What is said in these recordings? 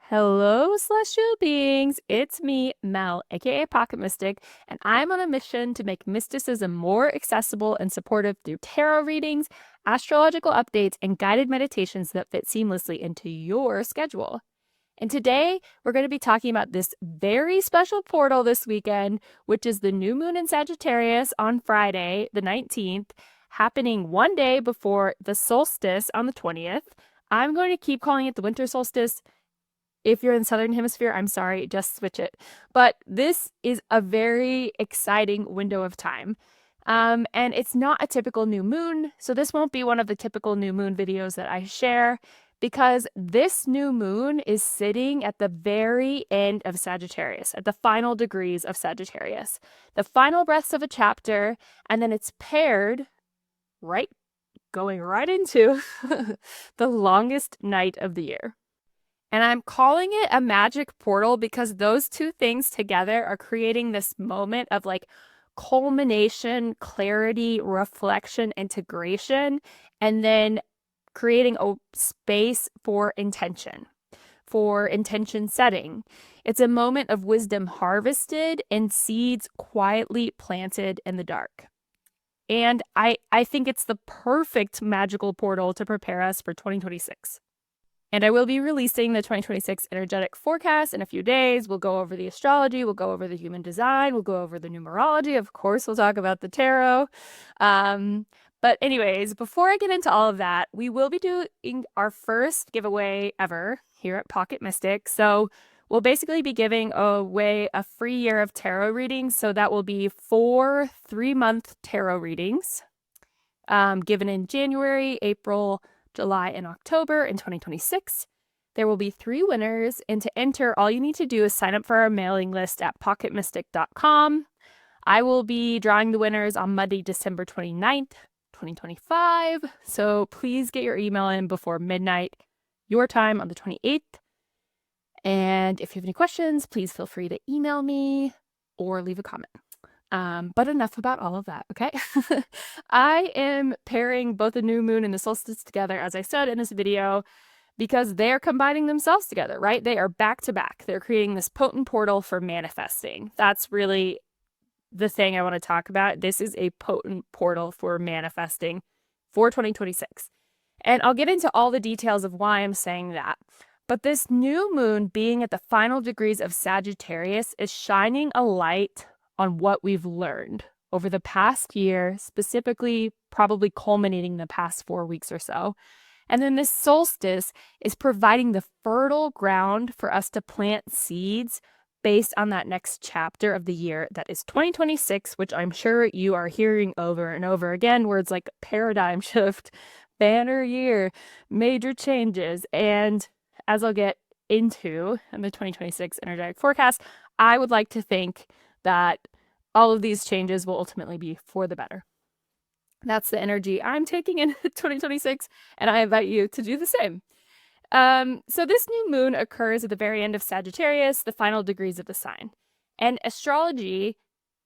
Hello, celestial beings. It's me, Mel, aka Pocket Mystic, and I'm on a mission to make mysticism more accessible and supportive through tarot readings, astrological updates, and guided meditations that fit seamlessly into your schedule. And today, we're going to be talking about this very special portal this weekend, which is the new moon in Sagittarius on Friday, the 19th, happening one day before the solstice on the 20th. I'm going to keep calling it the winter solstice. If you're in the Southern Hemisphere, I'm sorry, just switch it. But this is a very exciting window of time. And it's not a typical new moon, so this won't be one of the typical new moon videos that I share because this new moon is sitting at the very end of Sagittarius, at the final degrees of Sagittarius, the final breaths of a chapter, and then it's paired going right into the longest night of the year. And I'm calling it a magic portal because those two things together are creating this moment of like culmination, clarity, reflection, integration, and then creating a space for intention setting. It's a moment of wisdom harvested and seeds quietly planted in the dark. And I think it's the perfect magical portal to prepare us for 2026. And I will be releasing the 2026 energetic forecast in a few days. We'll go over the astrology, we'll go over the human design, we'll go over the numerology. Of course, we'll talk about the tarot. But anyways, before I get into all of that, we will be doing our first giveaway ever here at Pocket Mystic. So we'll basically be giving away a free year of tarot readings. So that will be 4 3-month tarot readings given in January, April, July, and October in 2026. There will be 3 winners, and to enter, all you need to do is sign up for our mailing list at pocketmystic.com. I will be drawing the winners on Monday, December 29th, 2025. So please get your email in before midnight, your time on the 28th. And if you have any questions, please feel free to email me or leave a comment. But enough about all of that, okay? I am pairing both the new moon and the solstice together, as I said in this video, because they're combining themselves together, right? They are back to back. They're creating this potent portal for manifesting. That's really the thing I want to talk about. This is a potent portal for manifesting for 2026. And I'll get into all the details of why I'm saying that. But this new moon being at the final degrees of Sagittarius is shining a light on what we've learned over the past year, specifically probably culminating the past 4 weeks or so. And then this solstice is providing the fertile ground for us to plant seeds based on that next chapter of the year that is 2026, which I'm sure you are hearing over and over again, words like paradigm shift, banner year, major changes. And as I'll get into in the 2026 energetic forecast, I would like to think that all of these changes will ultimately be for the better. That's the energy I'm taking in 2026, and I invite you to do the same. So this new moon occurs at the very end of Sagittarius, the final degrees of the sign. And astrology,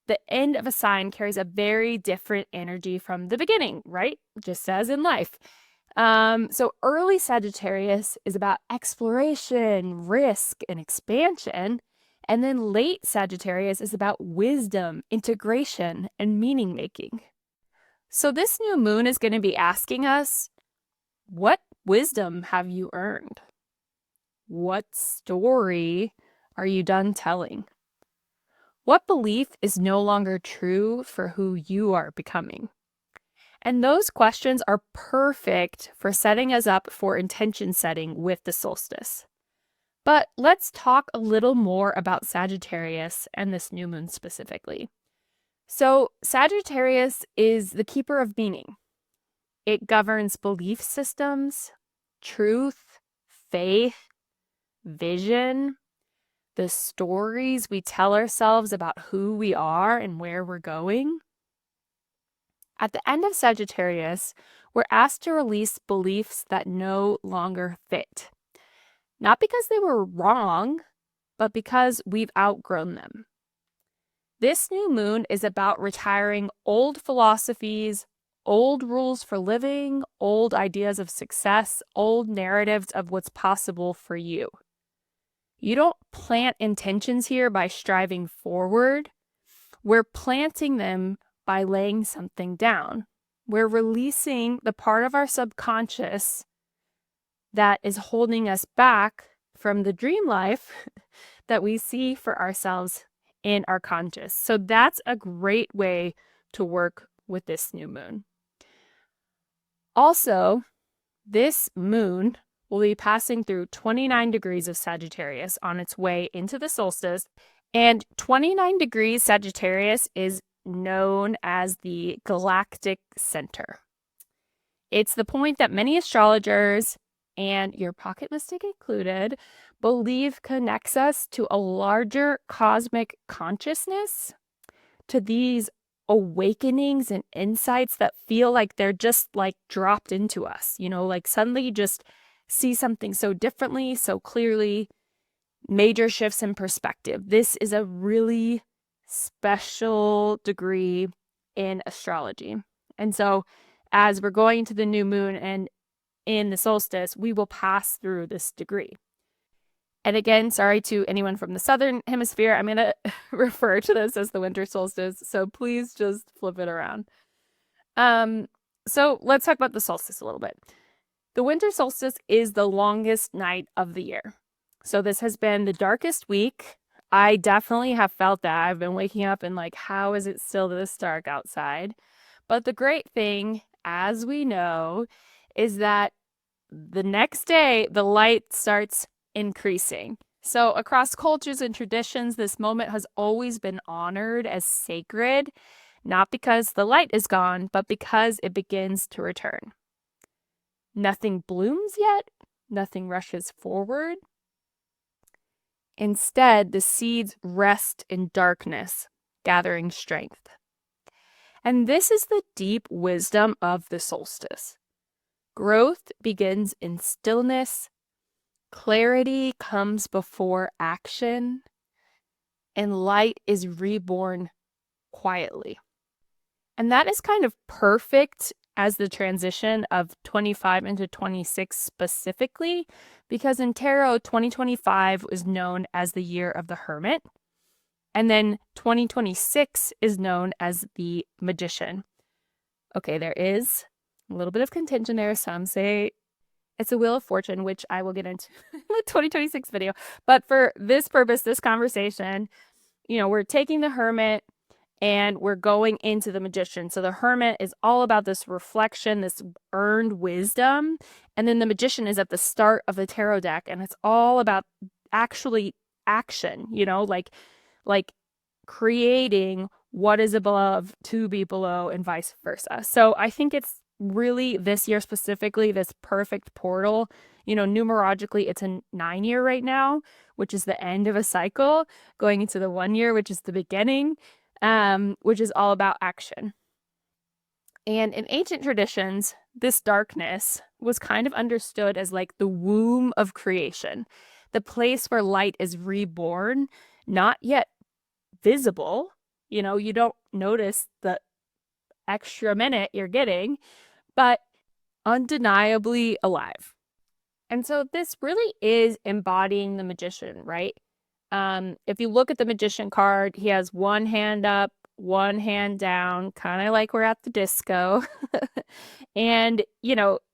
the end of a sign carries a very different energy from the beginning, right? Just as in life. So early Sagittarius is about exploration, risk, and expansion. And then late Sagittarius is about wisdom, integration, and meaning making. So this new moon is going to be asking us, what wisdom have you earned? What story are you done telling? What belief is no longer true for who you are becoming? And those questions are perfect for setting us up for intention setting with the solstice. But let's talk a little more about Sagittarius and this new moon specifically. So Sagittarius is the keeper of meaning. It governs belief systems, truth, faith, vision, the stories we tell ourselves about who we are and where we're going. At the end of Sagittarius, we're asked to release beliefs that no longer fit. Not because they were wrong, but because we've outgrown them. This new moon is about retiring old philosophies, old rules for living, old ideas of success, old narratives of what's possible for you. You don't plant intentions here by striving forward. We're planting them by laying something down. We're releasing the part of our subconscious that is holding us back from the dream life that we see for ourselves in our conscious. So that's a great way to work with this new moon. Also, this moon will be passing through 29 degrees of Sagittarius on its way into the solstice. And 29 degrees Sagittarius is known as the galactic center. It's the point that many astrologers, and your pocket mystic included, believe connects us to a larger cosmic consciousness, to these awakenings and insights that feel like they're just like dropped into us, like suddenly you just see something so differently, so clearly, major shifts in perspective. This is a really special degree in astrology. And so as we're going to the new moon and in the solstice, we will pass through this degree. And again, sorry to anyone from the southern hemisphere, I'm going to refer to this as the winter solstice, so please just flip it around. So let's talk about the solstice a little bit. The winter solstice is the longest night of the year. So this has been the darkest week. I definitely have felt that. I've been waking up and like, how is it still this dark outside? But the great thing, as we know, is that the next day, the light starts increasing. So across cultures and traditions, this moment has always been honored as sacred, not because the light is gone, but because it begins to return. Nothing blooms yet, nothing rushes forward. Instead, the seeds rest in darkness, gathering strength. And this is the deep wisdom of the solstice. Growth begins in stillness, clarity comes before action, and light is reborn quietly. And that is kind of perfect as the transition of 25 into 26 specifically, because in tarot, 2025 was known as the year of the Hermit, and then 2026 is known as the Magician. Okay, there is a little bit of contention there. Some say it's a Wheel of Fortune, which I will get into in the 2026 video. But for this purpose, this conversation, we're taking the Hermit and we're going into the Magician. So the Hermit is all about this reflection, this earned wisdom. And then the Magician is at the start of the tarot deck. And it's all about actually action, like creating what is above to be below and vice versa. So I think it's really this year specifically, this perfect portal. Numerologically, it's a 9-year right now, which is the end of a cycle, going into the 1 year, which is the beginning, which is all about action. And in ancient traditions, this darkness was kind of understood as like the womb of creation, the place where light is reborn, not yet visible. You don't notice the extra minute you're getting, but undeniably alive. And so this really is embodying the Magician, right? If you look at the Magician card, he has one hand up, one hand down, kind of like we're at the disco. And,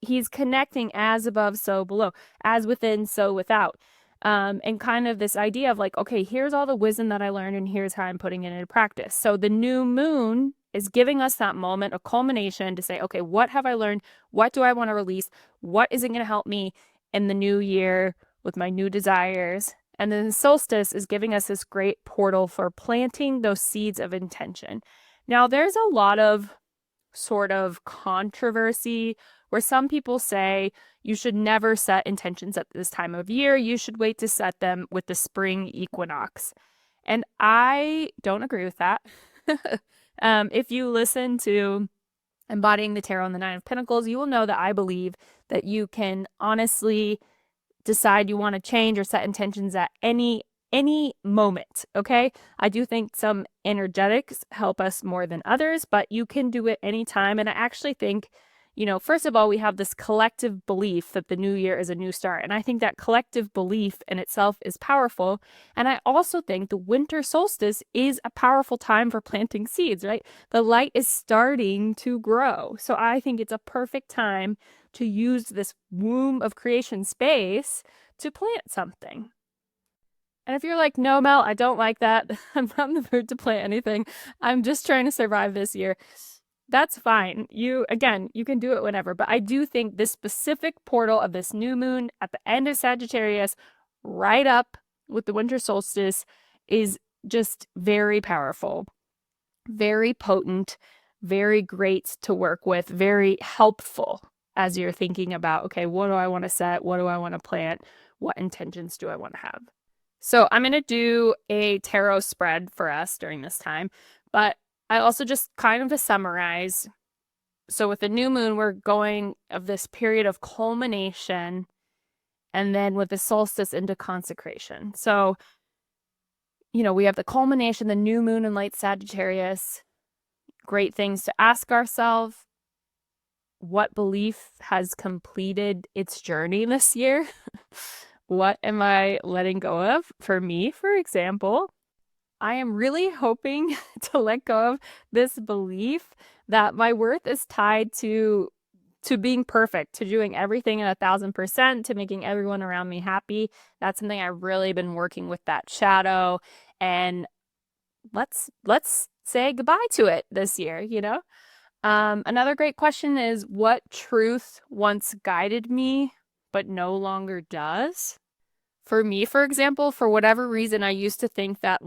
he's connecting as above, so below, as within, so without. And kind of this idea of like, okay, here's all the wisdom that I learned and here's how I'm putting it into practice. So the new moon is giving us that moment, a culmination to say, okay, what have I learned? What do I want to release? What is it going to help me in the new year with my new desires? And then the solstice is giving us this great portal for planting those seeds of intention. Now, there's a lot of sort of controversy where some people say you should never set intentions at this time of year. You should wait to set them with the spring equinox. And I don't agree with that. If you listen to Embodying the Tarot and the Nine of Pentacles, you will know that I believe that you can honestly decide you want to change or set intentions at any moment, okay? I do think some energetics help us more than others, but you can do it anytime. And I actually think, First of all, we have this collective belief that the new year is a new start. And I think that collective belief in itself is powerful. And I also think the winter solstice is a powerful time for planting seeds, right? The light is starting to grow. So I think it's a perfect time to use this womb of creation space to plant something. And if you're like, no, Mel, I don't like that. I'm not in the mood to plant anything. I'm just trying to survive this year. That's fine. You can do it whenever. But I do think this specific portal of this new moon at the end of Sagittarius, right up with the winter solstice, is just very powerful, very potent, very great to work with, very helpful as you're thinking about, okay, what do I want to set? What do I want to plant? What intentions do I want to have? So I'm going to do a tarot spread for us during this time, but I also just kind of to summarize. So with the new moon, we're going of this period of culmination, and then with the solstice into consecration. So, we have the culmination, the new moon in late Sagittarius. Great things to ask ourselves. What belief has completed its journey this year? What am I letting go of? For me, for example, I am really hoping to let go of this belief that my worth is tied to being perfect, to doing everything at 1,000%, to making everyone around me happy. That's something I've really been working with, that shadow, and let's say goodbye to it this year, Another great question is, what truth once guided me but no longer does? For me, for example, for whatever reason, I used to think that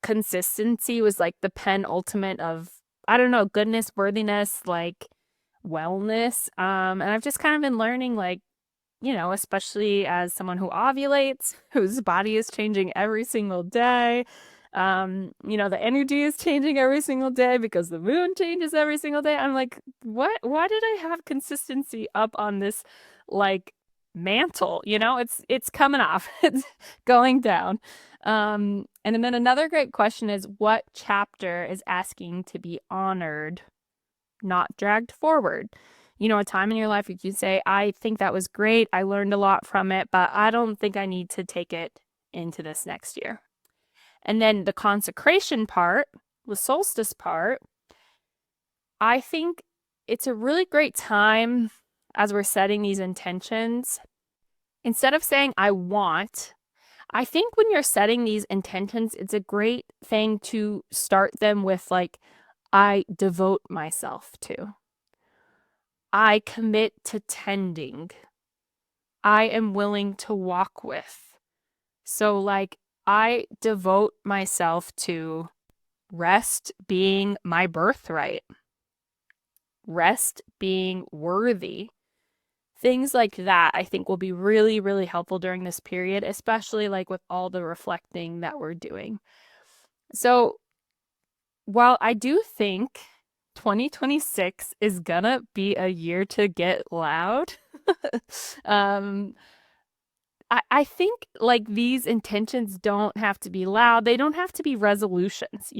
consistency was the penultimate of, I don't know, goodness, worthiness, wellness. And I've just kind of been learning, especially as someone who ovulates, whose body is changing every single day. The energy is changing every single day because the moon changes every single day. I'm like, what? Why did I have consistency up on this, mantle? It's coming off. It's going down. And then another great question is, what chapter is asking to be honored, not dragged forward? A time in your life you can say, I think that was great. I learned a lot from it, but I don't think I need to take it into this next year. And then the consecration part, the solstice part, I think it's a really great time as we're setting these intentions. Instead of saying, I want, I think when you're setting these intentions, it's a great thing to start them with I devote myself to. I commit to tending. I am willing to walk with. So I devote myself to rest being my birthright, rest being worthy. Things like that, I think, will be really, really helpful during this period, especially with all the reflecting that we're doing. So while I do think 2026 is gonna be a year to get loud, I think these intentions don't have to be loud. They don't have to be resolutions,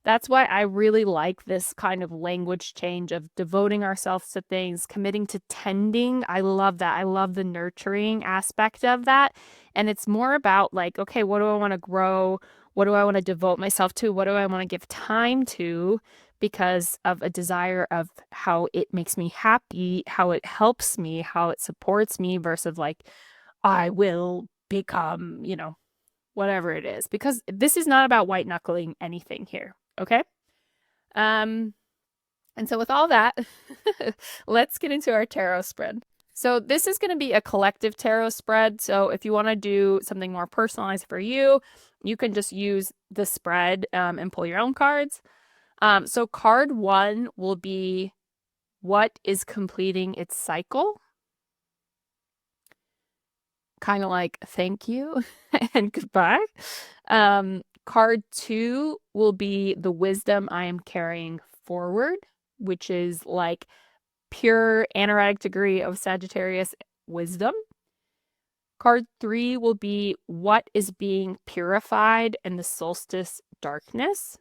That's why I really like this kind of language change of devoting ourselves to things, committing to tending. I love that. I love the nurturing aspect of that. And it's more about okay, what do I want to grow? What do I want to devote myself to? What do I want to give time to? Because of a desire of how it makes me happy, how it helps me, how it supports me versus I will become, whatever it is, because this is not about white knuckling anything here. Okay. And so with all that, let's get into our tarot spread. So this is going to be a collective tarot spread. So if you want to do something more personalized for you, you can just use the spread and pull your own cards. So card 1 will be what is completing its cycle. Kind of thank you and goodbye. Card 2 will be the wisdom I am carrying forward, which is pure anaretic degree of Sagittarius wisdom. Card 3 will be what is being purified in the solstice darkness.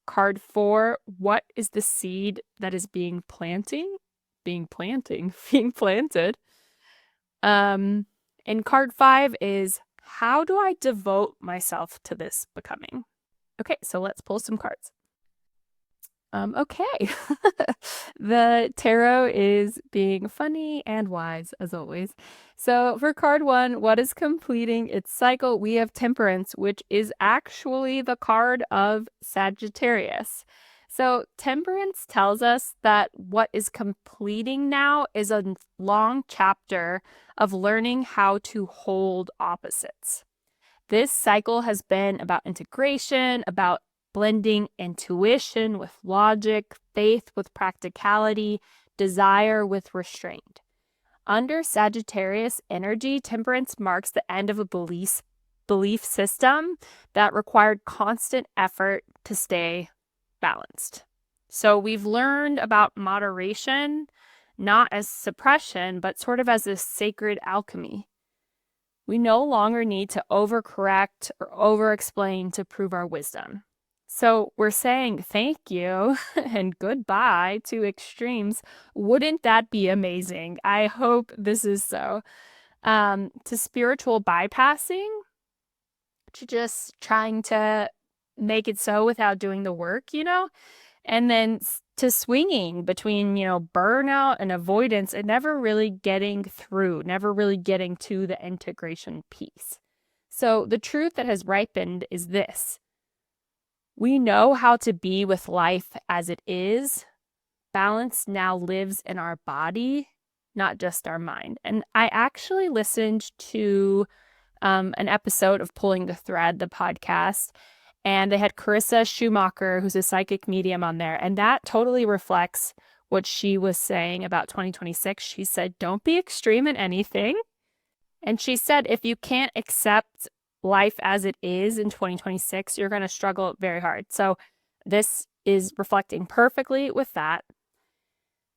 Card 4, what is the seed that is being planted? And card 5 is, how do I devote myself to this becoming? Okay, so let's pull some cards. Okay. The tarot is being funny and wise as always. So for card 1, what is completing its cycle? We have Temperance, which is actually the card of Sagittarius. So Temperance tells us that what is completing now is a long chapter of learning how to hold opposites. This cycle has been about integration, about blending intuition with logic, faith with practicality, desire with restraint. Under Sagittarius energy, Temperance marks the end of a belief system that required constant effort to stay balanced. So we've learned about moderation, not as suppression, but sort of as a sacred alchemy. We no longer need to overcorrect or over-explain to prove our wisdom. So we're saying thank you and goodbye to extremes. Wouldn't that be amazing? I hope this is so. To spiritual bypassing, to just trying to make it so without doing the work, and then to swinging between, burnout and avoidance and never really getting through, never really getting to the integration piece. So the truth that has ripened is this. We know how to be with life as it is. Balance now lives in our body, not just our mind. And I actually listened to an episode of Pulling the Thread, the podcast, and they had Carissa Schumacher, who's a psychic medium, on there. And that totally reflects what she was saying about 2026. She said, don't be extreme in anything. And she said, if you can't accept life as it is in 2026, you're going to struggle very hard. So this is reflecting perfectly with that.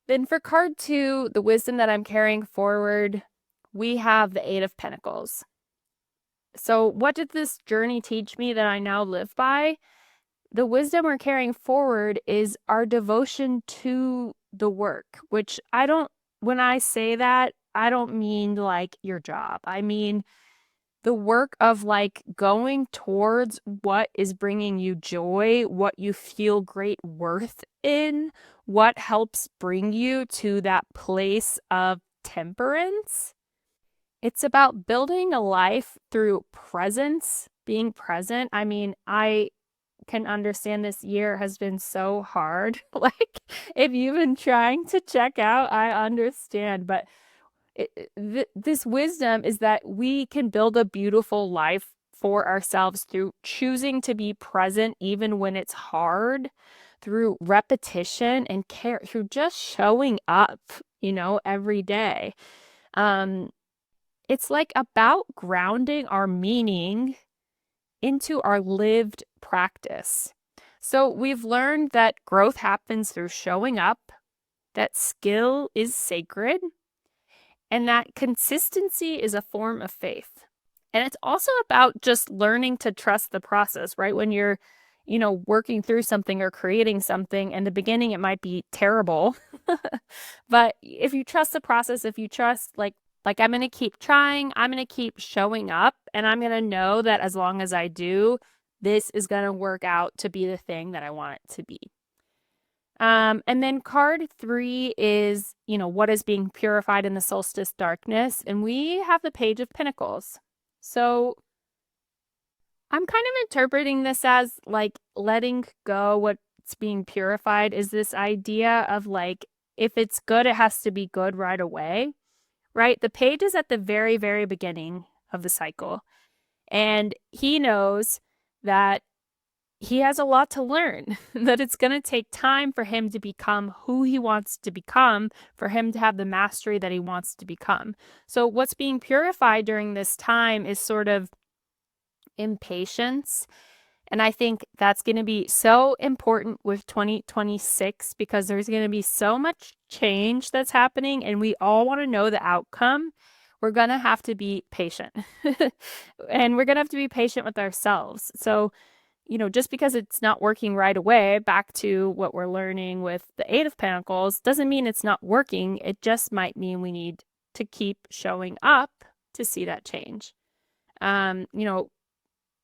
Then for card 2, the wisdom that I'm carrying forward, we have the 8 of Pentacles. So what did this journey teach me that I now live by? The wisdom we're carrying forward is our devotion to the work, which when I say that, I don't mean like your job. I mean the work of like going towards what is bringing you joy, what you feel great worth in, what helps bring you to that place of temperance. It's about building a life through presence, being present. I mean, I can understand this year has been so hard. Like, if you've been trying to check out, I understand. But this wisdom is that we can build a beautiful life for ourselves through choosing to be present even when it's hard, through repetition and care, through just showing up, every day. It's like about grounding our meaning into our lived practice. So we've learned that growth happens through showing up, that skill is sacred, and that consistency is a form of faith. And it's also about just learning to trust the process, right? When you're, working through something or creating something, in the beginning, it might be terrible. But if you trust the process, if you trust like I'm going to keep trying, I'm going to keep showing up, and I'm going to know that as long as I do, this is going to work out to be the thing that I want it to be. And then card 3 is, what is being purified in the solstice darkness. And we have the Page of Pentacles. So I'm kind of interpreting this as like letting go what's being purified is this idea of like, if it's good, it has to be good right away. Right? The page is at the very, very beginning of the cycle. And he knows that he has a lot to learn, that it's going to take time for him to become who he wants to become, for him to have the mastery that he wants to become. So what's being purified during this time is sort of impatience. And I think that's going to be so important with 2026 because there's going to be so much change that's happening and we all want to know the outcome. We're going to have to be patient and we're going to have to be patient with ourselves. So, just because it's not working right away, back to what we're learning with the Eight of Pentacles, doesn't mean it's not working. It just might mean we need to keep showing up to see that change.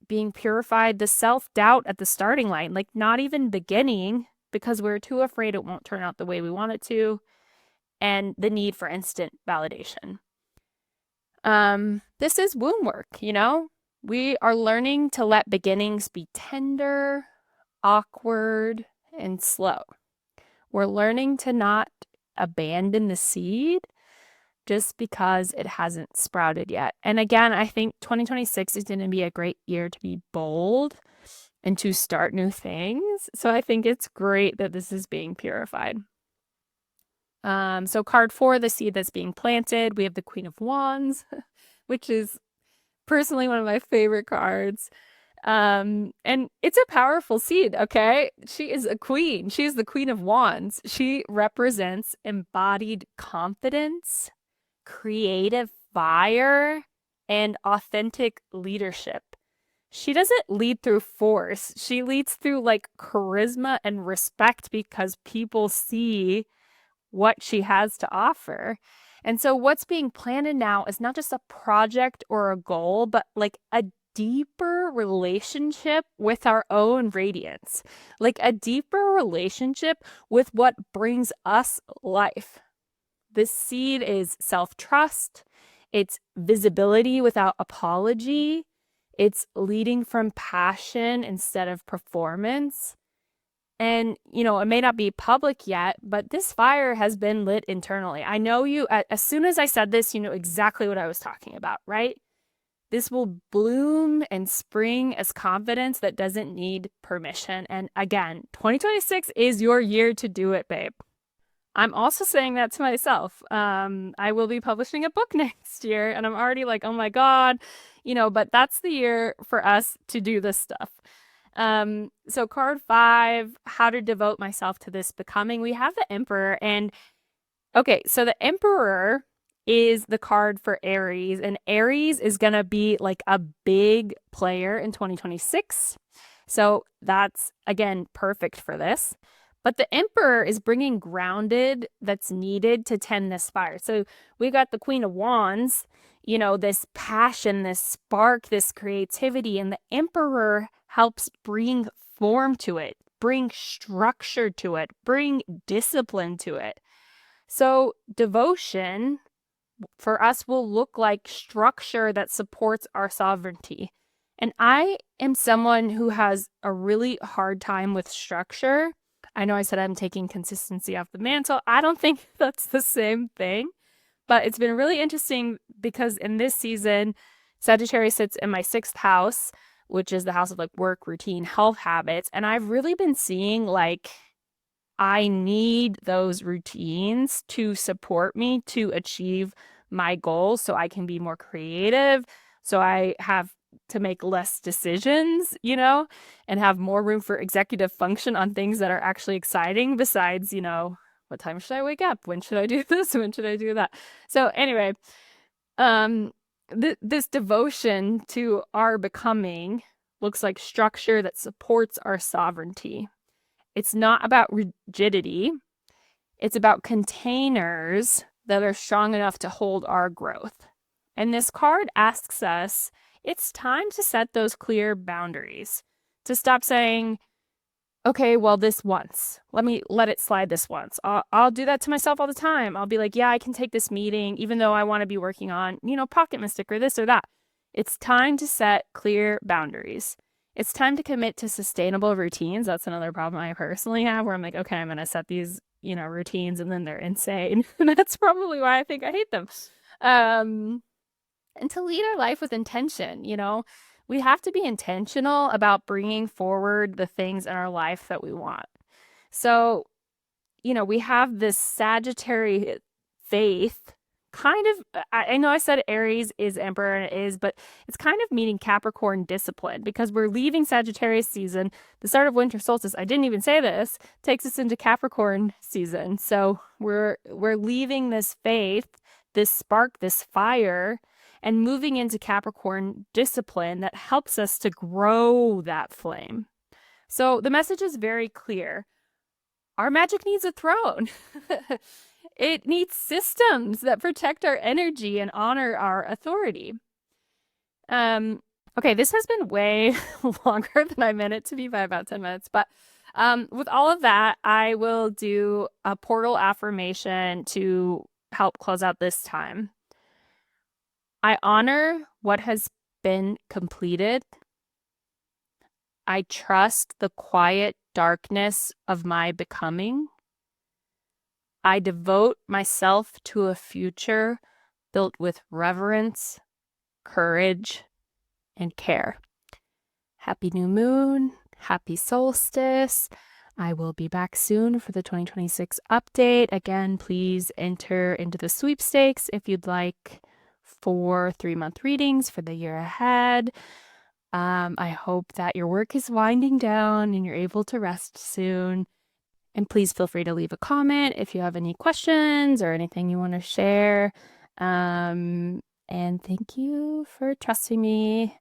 Being purified, the self-doubt at the starting line, like not even beginning because we're too afraid it won't turn out the way we want it to, and the need for instant validation. This is womb work, We are learning to let beginnings be tender, awkward, and slow. We're learning to not abandon the seed just because it hasn't sprouted yet. And again, I think 2026 is going to be a great year to be bold and to start new things. So I think it's great that this is being purified. So card 4, the seed that's being planted, we have the Queen of Wands, which is personally one of my favorite cards. And it's a powerful seed, okay? She is a queen. She is the Queen of Wands. She represents embodied confidence, creative fire, and authentic leadership. She doesn't lead through force. She leads through like charisma and respect because people see what she has to offer. And so what's being planted now is not just a project or a goal, but like a deeper relationship with our own radiance, like a deeper relationship with what brings us life. This seed is self-trust. It's visibility without apology. It's leading from passion instead of performance. And, it may not be public yet, but this fire has been lit internally. I know as soon as I said this, you know exactly what I was talking about, right? This will bloom and spring as confidence that doesn't need permission. And again, 2026 is your year to do it, babe. I'm also saying that to myself. I will be publishing a book next year, and I'm already like, oh my God, but that's the year for us to do this stuff. So card 5, how to devote myself to this becoming. We have the Emperor, and okay, so the Emperor is the card for Aries, and Aries is going to be like a big player in 2026. So that's, again, perfect for this. But the Emperor is bringing grounded that's needed to tend this fire. So we got the Queen of Wands, this passion, this spark, this creativity, and the Emperor helps bring form to it, bring structure to it, bring discipline to it. So devotion for us will look like structure that supports our sovereignty. And I am someone who has a really hard time with structure. I know I said I'm taking consistency off the mantle. I don't think that's the same thing, but it's been really interesting because in this season, Sagittarius sits in my 6th house, which is the house of like work, routine, health habits. And I've really been seeing like I need those routines to support me to achieve my goals so I can be more creative. So I have to make less decisions, and have more room for executive function on things that are actually exciting besides, what time should I wake up? When should I do this? When should I do that? So anyway, this devotion to our becoming looks like structure that supports our sovereignty. It's not about rigidity. It's about containers that are strong enough to hold our growth. And this card asks us, it's time to set those clear boundaries, to stop saying, okay, well, this once, let it slide this once. I'll do that to myself all the time. I'll be like, yeah, I can take this meeting, even though I want to be working on, Pocket Mystic or this or that. It's time to set clear boundaries. It's time to commit to sustainable routines. That's another problem I personally have where I'm like, okay, I'm going to set these, routines and then they're insane. And that's probably why I think I hate them. And to lead our life with intention, we have to be intentional about bringing forward the things in our life that we want. So, we have this Sagittarius faith kind of, I know I said Aries is Emperor and it is, but it's kind of meaning Capricorn discipline because we're leaving Sagittarius season. The start of Winter Solstice, I didn't even say this, takes us into Capricorn season. So we're leaving this faith, this spark, this fire, and moving into Capricorn discipline that helps us to grow that flame. So the message is very clear. Our magic needs a throne. It needs systems that protect our energy and honor our authority. Okay, this has been way longer than I meant it to be by about 10 minutes, but with all of that, I will do a portal affirmation to help close out this time. I honor what has been completed. I trust the quiet darkness of my becoming. I devote myself to a future built with reverence, courage, and care. Happy new moon. Happy solstice. I will be back soon for the 2026 update. Again, please enter into the sweepstakes if you'd like for 3-month readings for the year ahead. I hope that your work is winding down and you're able to rest soon. And please feel free to leave a comment if you have any questions or anything you want to share. And thank you for trusting me.